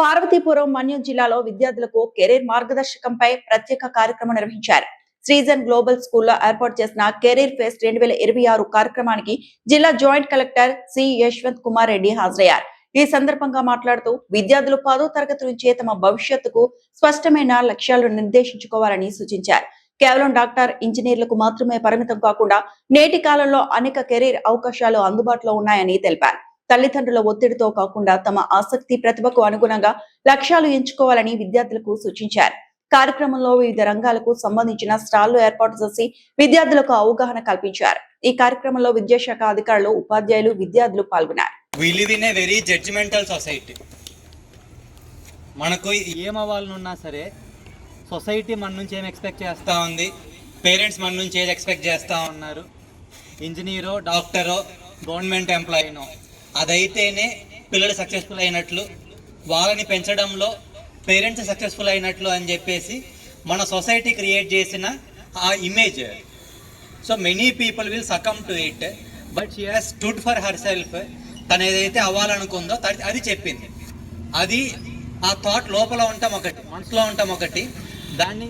పార్వతీపురం మన్యం జిల్లాలో విద్యార్థులకు కెరీర్ మార్గదర్శకంపై ప్రత్యేక కార్యక్రమం నిర్వహించారు. శ్రీజన్ గ్లోబల్ స్కూల్లో ఏర్పాటు చేసిన కెరీర్ ఫెస్ట్ 2026 కార్యక్రమానికి జిల్లా joint collector C Yashwanth Kumar Reddy హాజరయ్యారు. ఈ సందర్భంగా మాట్లాడుతూ విద్యార్థులు 10వ తరగతి నుంచే తమ భవిష్యత్తుకు స్పష్టమైన లక్ష్యాలను నిర్దేశించుకోవాలని సూచించారు. కేవలం డాక్టర్, ఇంజనీర్లకు మాత్రమే పరిమితం కాకుండా నేటి కాలంలో అనేక కెరీర్ అవకాశాలు అందుబాటులో ఉన్నాయని తెలిపారు. తల్లిదండ్రుల ఒత్తిడితో కాకుండా తమ ఆసక్తి, ప్రతిభకు అనుగుణంగా లక్ష్యాలు ఎంచుకోవాలని విద్యార్థులకు సూచించారు. కార్యక్రమంలో వివిధ రంగాలకు సంబంధించిన స్టాళ్లు ఏర్పాటు చేసి విద్యార్థులకు అవగాహన కల్పించారు. ఈ కార్యక్రమంలో విద్యాశాఖ అధికారులు, ఉపాధ్యాయులు, విద్యార్థులు పాల్గొన్నారు. We live in a very judgmental society. మనకు ఏమవ్వాలనున్నా సరే సొసైటీ మన నుంచి ఏం ఎక్స్పెక్ట్ చేస్తూ ఉంది, పేరెంట్స్ మన నుంచి ఏది ఎక్స్పెక్ట్ చేస్తూ ఉన్నారు. ఇంజనీరో, డాక్టరో, గవర్నమెంట్ ఎంప్లాయీనో అదైతేనే పిల్లలు సక్సెస్ఫుల్ అయినట్లు, వాళ్ళని పెంచడంలో పేరెంట్స్ సక్సెస్ఫుల్ అయినట్లు అని చెప్పేసి మన సొసైటీ క్రియేట్ చేసిన ఆ image. So many people will succumb to it, but she has stood for her self. తను ఏదైతే అవ్వాలనుకుందో అది చెప్పింది. అది ఆ థాట్ లోపల ఉంటాం ఒకటి, మనసులో ఉంటాం ఒకటి, దాన్ని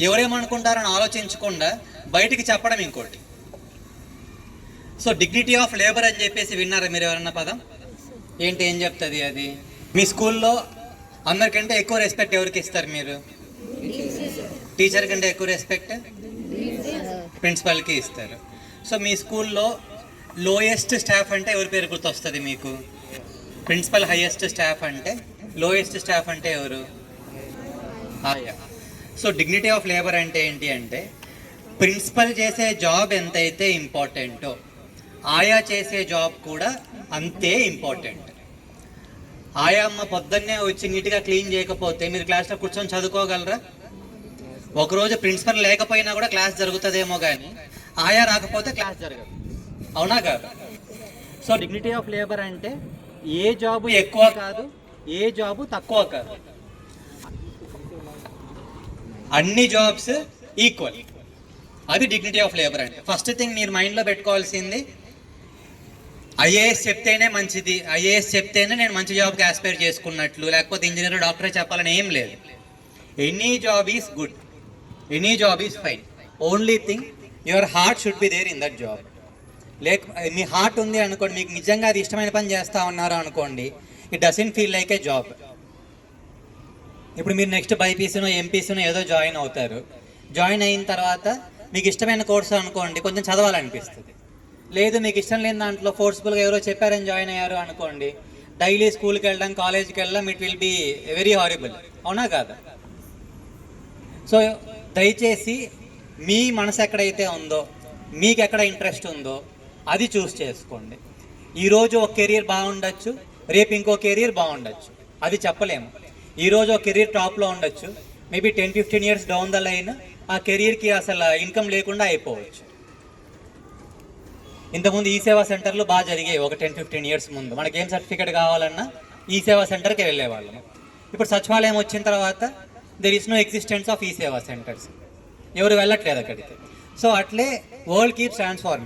ఎవరేమనుకుంటారని ఆలోచించకుండా బయటికి చెప్పడం ఇంకోటి. సో డిగ్నిటీ ఆఫ్ లేబర్ అని చెప్పేసి విన్నారా మీరు ఎవరన్నా పదం? ఏంటి, ఏం చెప్తుంది అది? మీ స్కూల్లో అందరికంటే ఎక్కువ రెస్పెక్ట్ ఎవరికి ఇస్తారు మీరు? టీచర్ కంటే ఎక్కువ రెస్పెక్ట్ ప్రిన్సిపల్కి ఇస్తారు. సో మీ స్కూల్లో లోయెస్ట్ స్టాఫ్ అంటే ఎవరి పేరు గుర్తొస్తుంది మీకు? ప్రిన్సిపల్. హైయెస్ట్ స్టాఫ్ అంటే, లోయెస్ట్ స్టాఫ్ అంటే ఎవరు? ఆయా. సో డిగ్నిటీ ఆఫ్ లేబర్ అంటే ఏంటి అంటే, ప్రిన్సిపల్ చేసే జాబ్ ఎంతైతే ఇంపార్టెంటో ఆయా చేసే జాబ్ కూడా అంతే ఇంపార్టెంట్. ఆయా అమ్మ పొద్దున్నే వచ్చి నీట్గా క్లీన్ చేయకపోతే మీరు క్లాస్లో కూర్చొని చదువుకోగలరా? ఒకరోజు ప్రిన్సిపల్ లేకపోయినా కూడా క్లాస్ జరుగుతుందేమో, కానీ ఆయా రాకపోతే క్లాస్ జరగదు. అవునా కాదు? సో డిగ్నిటీ ఆఫ్ లేబర్ అంటే ఏ జాబు ఎక్కువ కాదు, ఏ జాబు తక్కువ కాదు, అన్ని జాబ్స్ ఈక్వల్. అది డిగ్నిటీ ఆఫ్ లేబర్ అంటే. ఫస్ట్ థింగ్ మీరు మైండ్లో పెట్టుకోవాల్సింది, ఐఏఎస్ చెప్తేనే మంచిది, ఐఏఎస్ చెప్తేనే నేను మంచి జాబ్కి ఆస్పైర్ చేసుకున్నట్లు, లేకపోతే ఇంజనీర్, డాక్టరే చెప్పాలని ఏం లేదు. Any job is good, any job is fine. Only thing your heart should be there in that job. మీ హార్ట్ ఉంది అనుకోండి, మీకు నిజంగా అది ఇష్టమైన పని చేస్తూ ఉన్నారు అనుకోండి, it doesn't feel like A job. ఇప్పుడు మీరు నెక్స్ట్ బైపీసీనో, ఎంపీసీనో ఏదో జాయిన్ అవుతారు. జాయిన్ అయిన తర్వాత మీకు ఇష్టమైన కోర్సు అనుకోండి, కొంచెం చదవాలనిపిస్తుంది. లేదు, మీకు ఇష్టం లేని దాంట్లో ఫోర్స్ఫుల్గా ఎవరో చెప్పారని జాయిన్ అయ్యారు అనుకోండి, డైలీ స్కూల్కి వెళ్ళడం, కాలేజ్కి వెళ్ళడం, it will be very horrible. అవునా కాదా? సో దయచేసి మీ మనసు ఎక్కడైతే ఉందో, మీకు ఎక్కడ ఇంట్రెస్ట్ ఉందో అది చూస్ చేసుకోండి. ఈరోజు ఒక కెరీర్ బాగుండొచ్చు, రేపు ఇంకో కెరీర్ బాగుండొచ్చు, అది చెప్పలేము. ఈరోజు ఒక కెరీర్ టాప్లో ఉండొచ్చు, maybe 10-15 years down the line ఆ కెరీర్కి అసలు ఇన్కమ్ లేకుండా అయిపోవచ్చు. ఇంతకుముందు ఈ సేవా సెంటర్లు బాగా జరిగాయి. ఒక 10-15 years ముందు మనకి ఏం సర్టిఫికేట్ కావాలన్నా ఈ సేవా సెంటర్కి వెళ్ళేవాళ్ళము. ఇప్పుడు సచివాలయం వచ్చిన తర్వాత there is no existence of E Seva centres. ఎవరు వెళ్ళట్లేదు అక్కడికి. సో అట్లే వరల్డ్ కీప్స్ ట్రాన్స్ఫార్మింగ్.